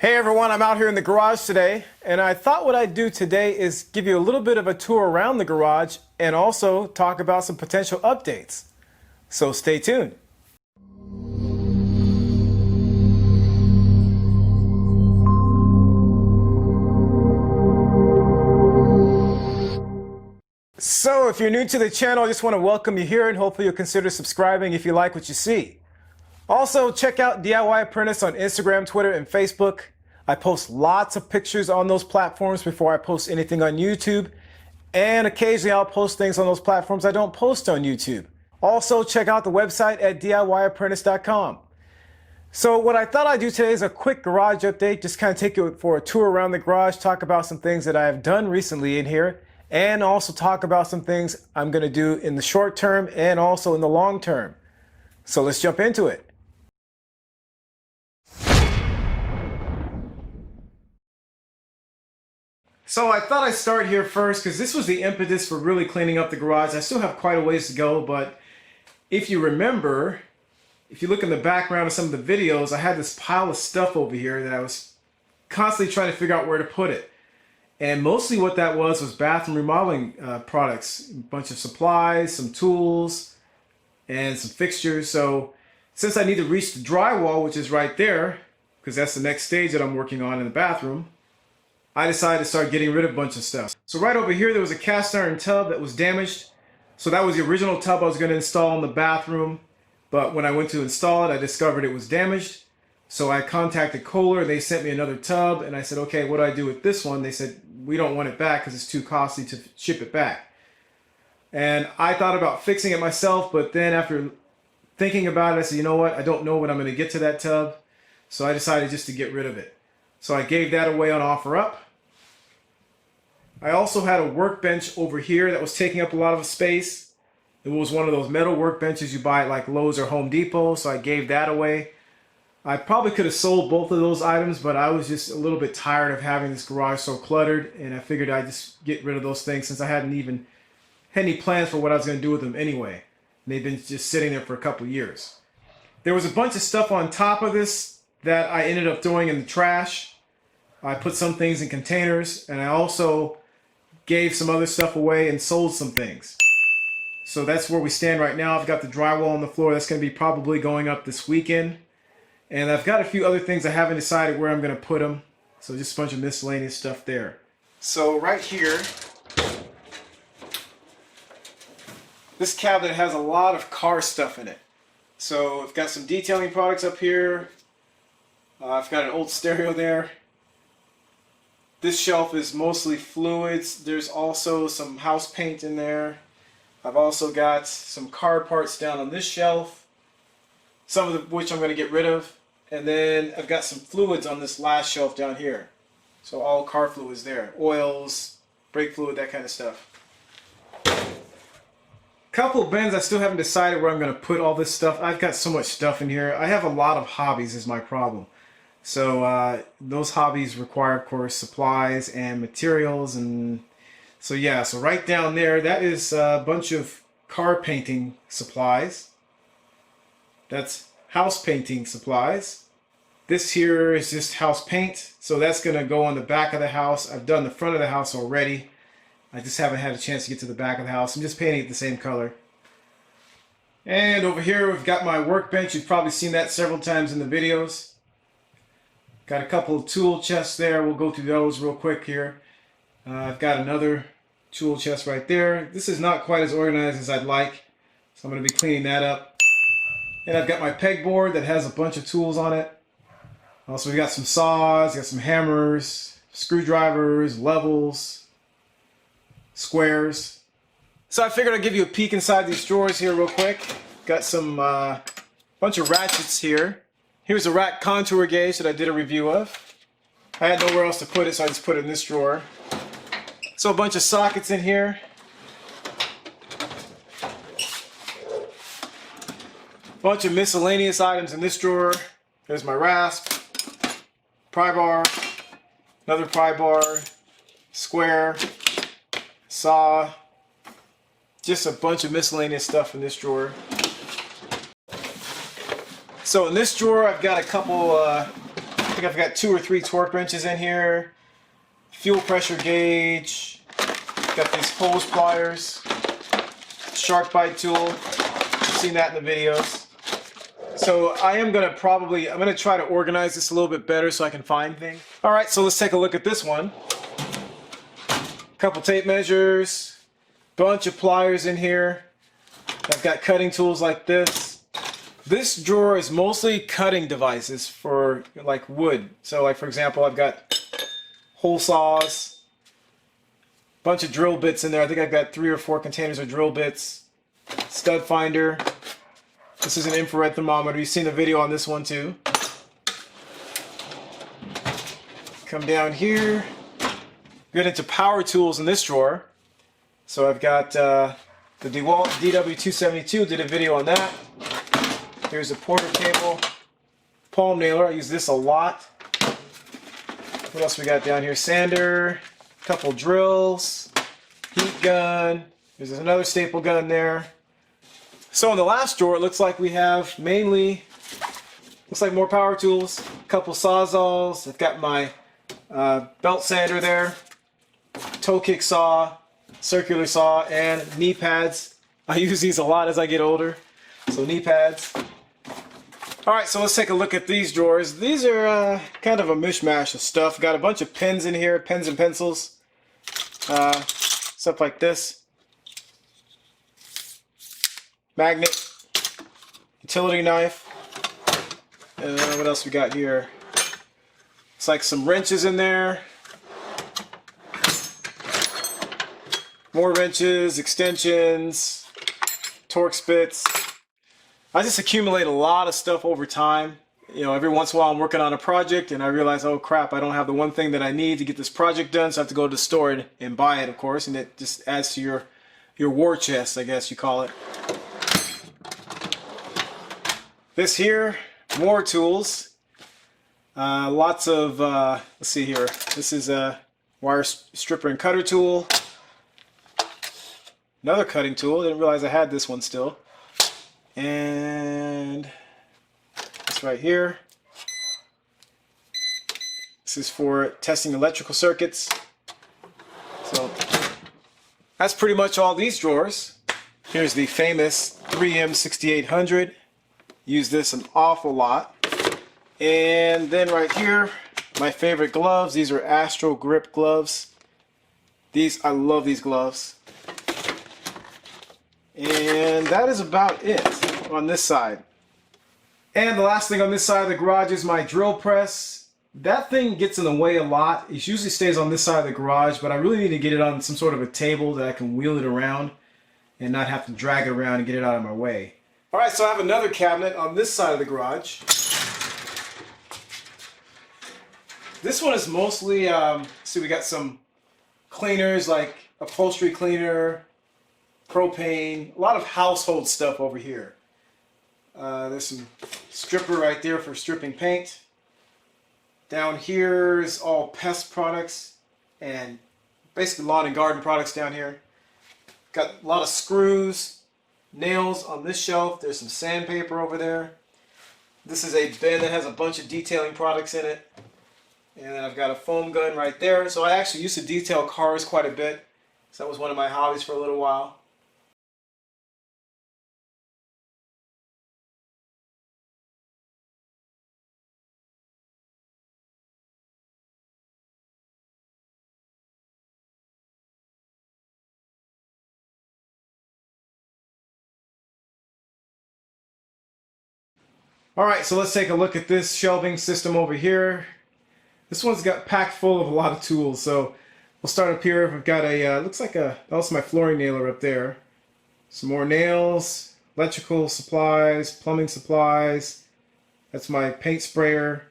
Hey everyone, I'm out here in the garage today, and I thought what I'd do today is give you a little bit of a tour around the garage and also talk about some potential updates. So stay tuned. So if you're new to the channel, I just want to welcome you here and hopefully you'll consider subscribing if you like what you see. Also, check out DIY Apprentice on Instagram, Twitter, and Facebook. I post lots of pictures on those platforms before I post anything on YouTube. And occasionally I'll post things on those platforms I don't post on YouTube. Also, check out the website at DIYapprentice.com. So what I thought I'd do today is a quick garage update, just kind of take you for a tour around the garage, talk about some things that I have done recently in here, and also talk about some things I'm going to do in the short term and also in the long term. So let's jump into it. So I thought I'd start here first because this was the impetus for really cleaning up the garage. I still have quite a ways to go, but if you remember, if you look in the background of some of the videos, I had this pile of stuff over here that I was constantly trying to figure out where to put it. And mostly what that was bathroom remodeling products, a bunch of supplies, some tools, and some fixtures. So since I need to reach the drywall, which is right there, because that's the next stage that I'm working on in the bathroom, I decided to start getting rid of a bunch of stuff. So right over here, there was a cast iron tub that was damaged. So that was the original tub I was going to install in the bathroom. But when I went to install it, I discovered it was damaged. So I contacted Kohler. They sent me another tub. And I said, okay, what do I do with this one? They said, we don't want it back because it's too costly to ship it back. And I thought about fixing it myself. But then after thinking about it, I said, you know what? I don't know when I'm going to get to that tub. So I decided just to get rid of it. So I gave that away on OfferUp. I also had a workbench over here that was taking up a lot of space. It was one of those metal workbenches you buy at like Lowe's or Home Depot, so I gave that away. I probably could have sold both of those items, but I was just a little bit tired of having this garage so cluttered, and I figured I'd just get rid of those things since I hadn't even had any plans for what I was going to do with them anyway. And they've been just sitting there for a couple years. There was a bunch of stuff on top of this that I ended up throwing in the trash. I put some things in containers, and I also gave some other stuff away and sold some things. So that's where we stand right now. I've got the drywall on the floor. That's going to be probably going up this weekend. And I've got a few other things I haven't decided where I'm going to put them. So just a bunch of miscellaneous stuff there. So right here, this cabinet has a lot of car stuff in it. So I've got some detailing products up here. I've got an old stereo there. This shelf is mostly fluids. There's also some house paint in there. I've also got some car parts down on this shelf, some of which I'm going to get rid of. And then I've got some fluids on this last shelf down here. So all car fluids there. Oils, brake fluid, that kind of stuff. Couple of bins I still haven't decided where I'm going to put all this stuff. I've got so much stuff in here. I have a lot of hobbies is my problem. So those hobbies require, of course, supplies and materials. And so yeah, so right down there, that is a bunch of car painting supplies. That's house painting supplies. This here is just house paint. So that's going to go on the back of the house. I've done the front of the house already. I just haven't had a chance to get to the back of the house. I'm just painting it the same color. And over here, we've got my workbench. You've probably seen that several times in the videos. Got a couple of tool chests there. We'll go through those real quick here. I've got another tool chest right there. This is not quite as organized as I'd like, so I'm going to be cleaning that up. And I've got my pegboard that has a bunch of tools on it. Also, we got some saws, got some hammers, screwdrivers, levels, squares. So I figured I'd give you a peek inside these drawers here real quick. Got some bunch of ratchets here. Here's a rack contour gauge that I did a review of. I had nowhere else to put it, so I just put it in this drawer. So a bunch of sockets in here. Bunch of miscellaneous items in this drawer. There's my rasp, pry bar, another pry bar, square, saw. Just a bunch of miscellaneous stuff in this drawer. So in this drawer, I've got a couple think I've got 2 or 3 torque wrenches in here. Fuel pressure gauge. Got these hose pliers. Shark bite tool. You've seen that in the videos. So I am going to I'm going to try to organize this a little bit better so I can find things. Alright, so let's take a look at this one. Couple tape measures. Bunch of pliers in here. I've got cutting tools like this. This drawer is mostly cutting devices for like wood. So like for example, I've got hole saws, bunch of drill bits in there. I think I've got 3 or 4 containers of drill bits, stud finder. This is an infrared thermometer. You've seen the video on this one too. Come down here, get into power tools in this drawer. So I've got the DeWalt DW272, did a video on that. Here's a Porter cable, palm nailer, I use this a lot. What else we got down here? Sander, couple drills, heat gun, there's another staple gun there. So in the last drawer it looks like we have mainly, looks like more power tools, a couple sawzalls, I've got my belt sander there, toe kick saw, circular saw, and knee pads. I use these a lot as I get older, so knee pads. Alright, so let's take a look at these drawers. These are kind of a mishmash of stuff. Got a bunch of pens in here, pens and pencils, stuff like this. Magnet, utility knife, and what else we got here? It's like some wrenches in there. More wrenches, extensions, Torx bits. I just accumulate a lot of stuff over time. You know, every once in a while I'm working on a project and I realize, oh crap, I don't have the one thing that I need to get this project done, so I have to go to the store and buy it, of course, and it just adds to your war chest, I guess you call it. This here, more tools. Lots of, let's see here. This is a wire stripper and cutter tool. Another cutting tool. Didn't realize I had this one still. And this right here. This is for testing electrical circuits. So that's pretty much all these drawers. Here's the famous 3M 6800. Use this an awful lot. And then right here, my favorite gloves. These are Astro Grip gloves. I love these gloves. And that is about it on this side. And the last thing on this side of the garage is my drill press. That thing gets in the way a lot. It usually stays on this side of the garage, but I really need to get it on some sort of a table that I can wheel it around and not have to drag it around and get it out of my way. Alright, so I have another cabinet on this side of the garage. This one is mostly, see, we got some cleaners like upholstery cleaner, propane, a lot of household stuff over here. There's some stripper right there for stripping paint. Down here is all pest products and basically lawn and garden products down here. Got a lot of screws, nails on this shelf. There's some sandpaper over there. This is a bin that has a bunch of detailing products in it. And then I've got a foam gun right there. So I actually used to detail cars quite a bit. So that was one of my hobbies for a little while. Alright, so let's take a look at this shelving system over here. This one's got packed full of a lot of tools, so we'll start up here. I've got a, looks like that's my flooring nailer up there. Some more nails, electrical supplies, plumbing supplies. That's my paint sprayer.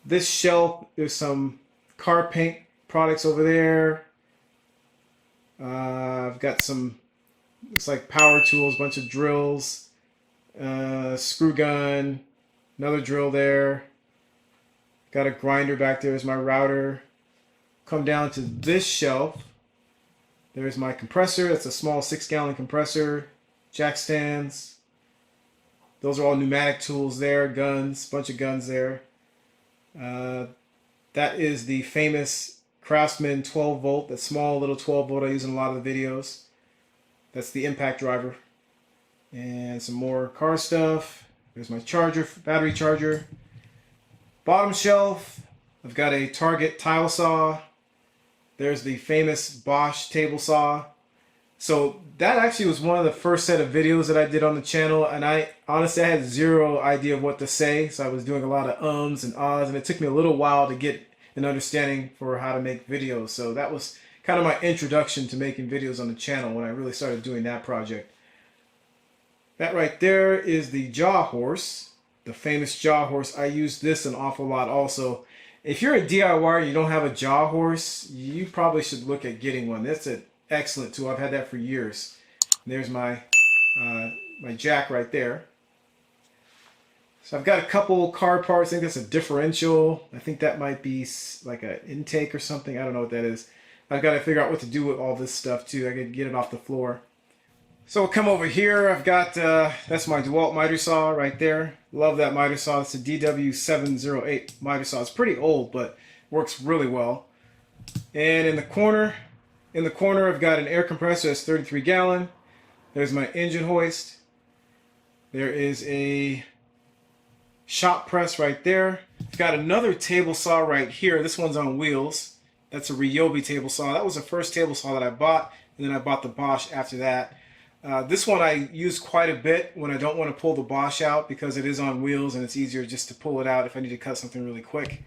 This shelf, there's some car paint products over there. I've got some, looks like power tools, bunch of drills. Screw gun, another drill there. Got a grinder back there as my router. Come down to this shelf. There's my compressor. That's a small 6-gallon compressor. Jack stands. Those are all pneumatic tools there. Guns, bunch of guns there. Uh, that is the famous Craftsman 12 volt, that small little 12 volt I use in a lot of the videos. That's the impact driver. And some more car stuff. There's my charger, battery charger. Bottom shelf, I've got a Target tile saw. There's the famous Bosch table saw. So that actually was one of the first set of videos that I did on the channel, and I honestly had zero idea of what to say, so I was doing a lot of ums and ahs, and it took me a little while to get an understanding for how to make videos. So that was kind of my introduction to making videos on the channel when I really started doing that project. That right there is the jaw horse, the famous jaw horse. I use this an awful lot also. If you're a DIYer and you don't have a jaw horse, you probably should look at getting one. That's an excellent tool. I've had that for years. And there's my my jack right there. So I've got a couple car parts. I think that's a differential. I think that might be like an intake or something. I don't know what that is. I've got to figure out what to do with all this stuff too. I can get it off the floor. So we'll come over here. I've got, that's my DeWalt miter saw right there. Love that miter saw. It's a DW708 miter saw. It's pretty old, but works really well. And in the corner, I've got an air compressor that's 33 gallon. There's my engine hoist. There is a shop press right there. I've got another table saw right here. This one's on wheels. That's a Ryobi table saw. That was the first table saw that I bought, and then I bought the Bosch after that. This one I use quite a bit when I don't want to pull the Bosch out because it is on wheels and it's easier just to pull it out if I need to cut something really quick.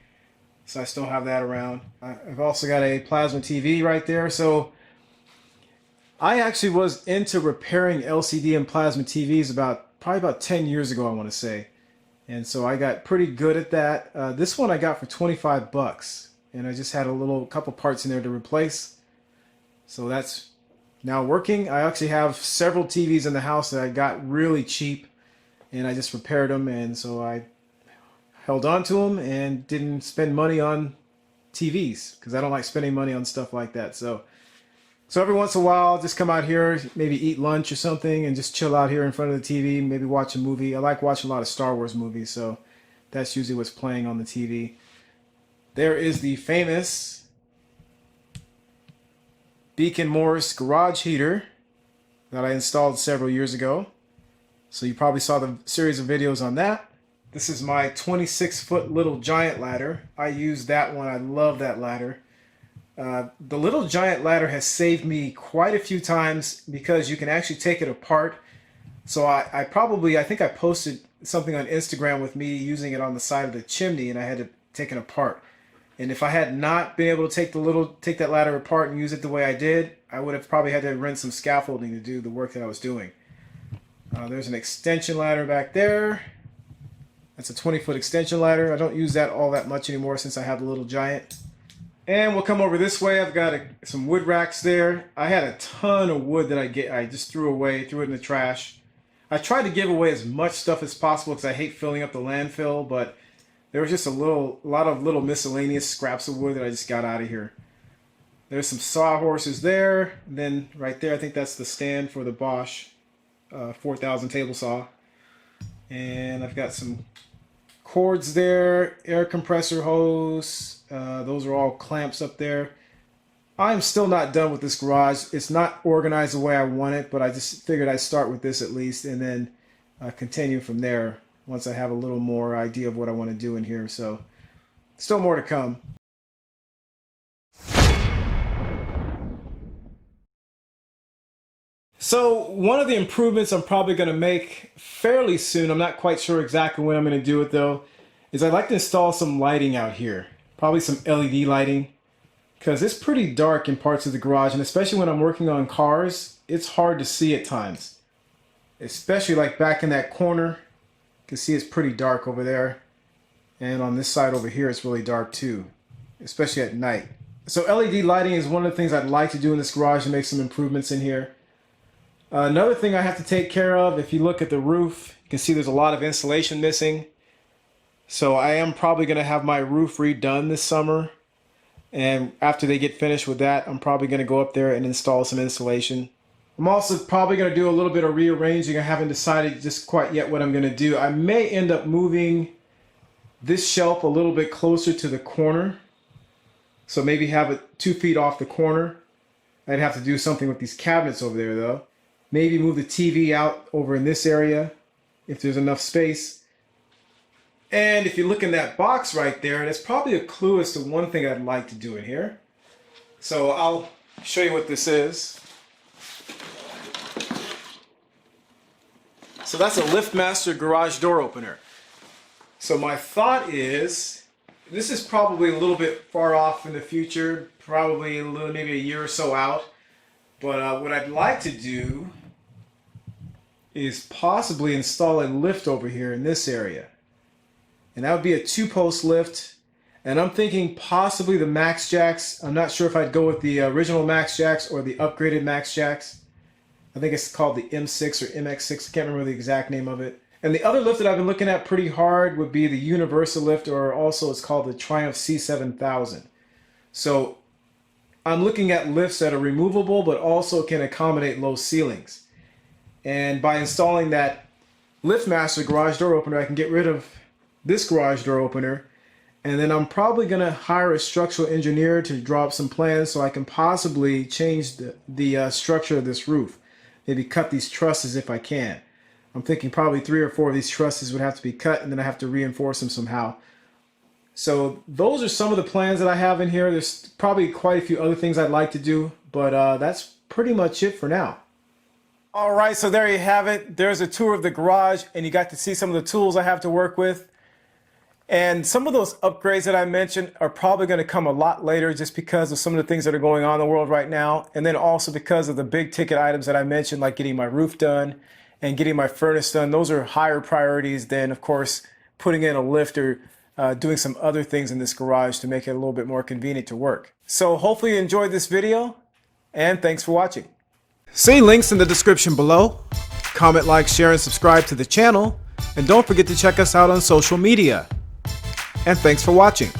So I still have that around. I've also got a plasma TV right there. So I actually was into repairing LCD and plasma TVs probably about 10 years ago, I want to say. And so I got pretty good at that. This one I got for 25 bucks. And I just had a couple parts in there to replace. So that's now working. I actually have several TVs in the house that I got really cheap, and I just repaired them, and so I held on to them and didn't spend money on TVs because I don't like spending money on stuff like that. So every once in a while, I'll just come out here, maybe eat lunch or something, and just chill out here in front of the TV, maybe watch a movie. I like watching a lot of Star Wars movies, so that's usually what's playing on the TV. There is the famous Beacon Morris garage heater that I installed several years ago. So you probably saw the series of videos on that. This is my 26-foot little giant ladder. I use that one. I love that ladder. The little giant ladder has saved me quite a few times because you can actually take it apart. So I think I posted something on Instagram with me using it on the side of the chimney, and I had to take it apart. And if I had not been able to take that ladder apart and use it the way I did, I would have probably had to rent some scaffolding to do the work that I was doing. There's an extension ladder back there. That's a 20-foot extension ladder. I don't use that all that much anymore since I have the little giant. And we'll come over this way. I've got some wood racks there. I had a ton of wood that I just threw it in the trash. I tried to give away as much stuff as possible because I hate filling up the landfill, but there was just a lot of little miscellaneous scraps of wood that I just got out of here. There's some sawhorses there. And then right there, I think that's the stand for the Bosch 4000 table saw. And I've got some cords there, air compressor hose. Those are all clamps up there. I'm still not done with this garage. It's not organized the way I want it, but I just figured I'd start with this at least and then continue from there once I have a little more idea of what I want to do in here. So still more to come. So one of the improvements I'm probably going to make fairly soon, I'm not quite sure exactly when I'm going to do it though, is I'd like to install some lighting out here. Probably some LED lighting, because it's pretty dark in parts of the garage, and especially when I'm working on cars, it's hard to see at times. Especially like back in that corner. You can see it's pretty dark over there, and on this side over here it's really dark too, especially at night. So LED lighting is one of the things I'd like to do in this garage to make some improvements in here. Another thing I have to take care of, if you look at the roof, you can see there's a lot of insulation missing. So I am probably going to have my roof redone this summer, and after they get finished with that, I'm probably going to go up there and install some insulation. I'm also probably going to do a little bit of rearranging. I haven't decided just quite yet what I'm going to do. I may end up moving this shelf a little bit closer to the corner. So maybe have it 2 feet off the corner. I'd have to do something with these cabinets over there though. Maybe move the TV out over in this area if there's enough space. And if you look in that box right there, that's probably a clue as to one thing I'd like to do in here. So I'll show you what this is. So that's a LiftMaster garage door opener. So my thought is, this is probably a little bit far off in the future, probably a little, maybe a year or so out. But what I'd like to do is possibly install a lift over here in this area. And that would be a 2-post lift. And I'm thinking possibly the Max Jacks. I'm not sure if I'd go with the original Max Jacks or the upgraded Max Jacks. I think it's called the M6 or MX6. I can't remember the exact name of it. And the other lift that I've been looking at pretty hard would be the Universal lift, or also it's called the Triumph C7000. So I'm looking at lifts that are removable but also can accommodate low ceilings. And by installing that LiftMaster garage door opener, I can get rid of this garage door opener. And then I'm probably going to hire a structural engineer to draw up some plans so I can possibly change the structure of this roof. Maybe cut these trusses if I can. I'm thinking probably 3 or 4 of these trusses would have to be cut, and then I have to reinforce them somehow. So those are some of the plans that I have in here. There's probably quite a few other things I'd like to do, but that's pretty much it for now. All right, so there you have it. There's a tour of the garage, and you got to see some of the tools I have to work with. And some of those upgrades that I mentioned are probably going to come a lot later just because of some of the things that are going on in the world right now. And then also because of the big ticket items that I mentioned, like getting my roof done and getting my furnace done. Those are higher priorities than, of course, putting in a lift or doing some other things in this garage to make it a little bit more convenient to work. So hopefully you enjoyed this video, and thanks for watching. See links in the description below. Comment, like, share, and subscribe to the channel. And don't forget to check us out on social media. And thanks for watching.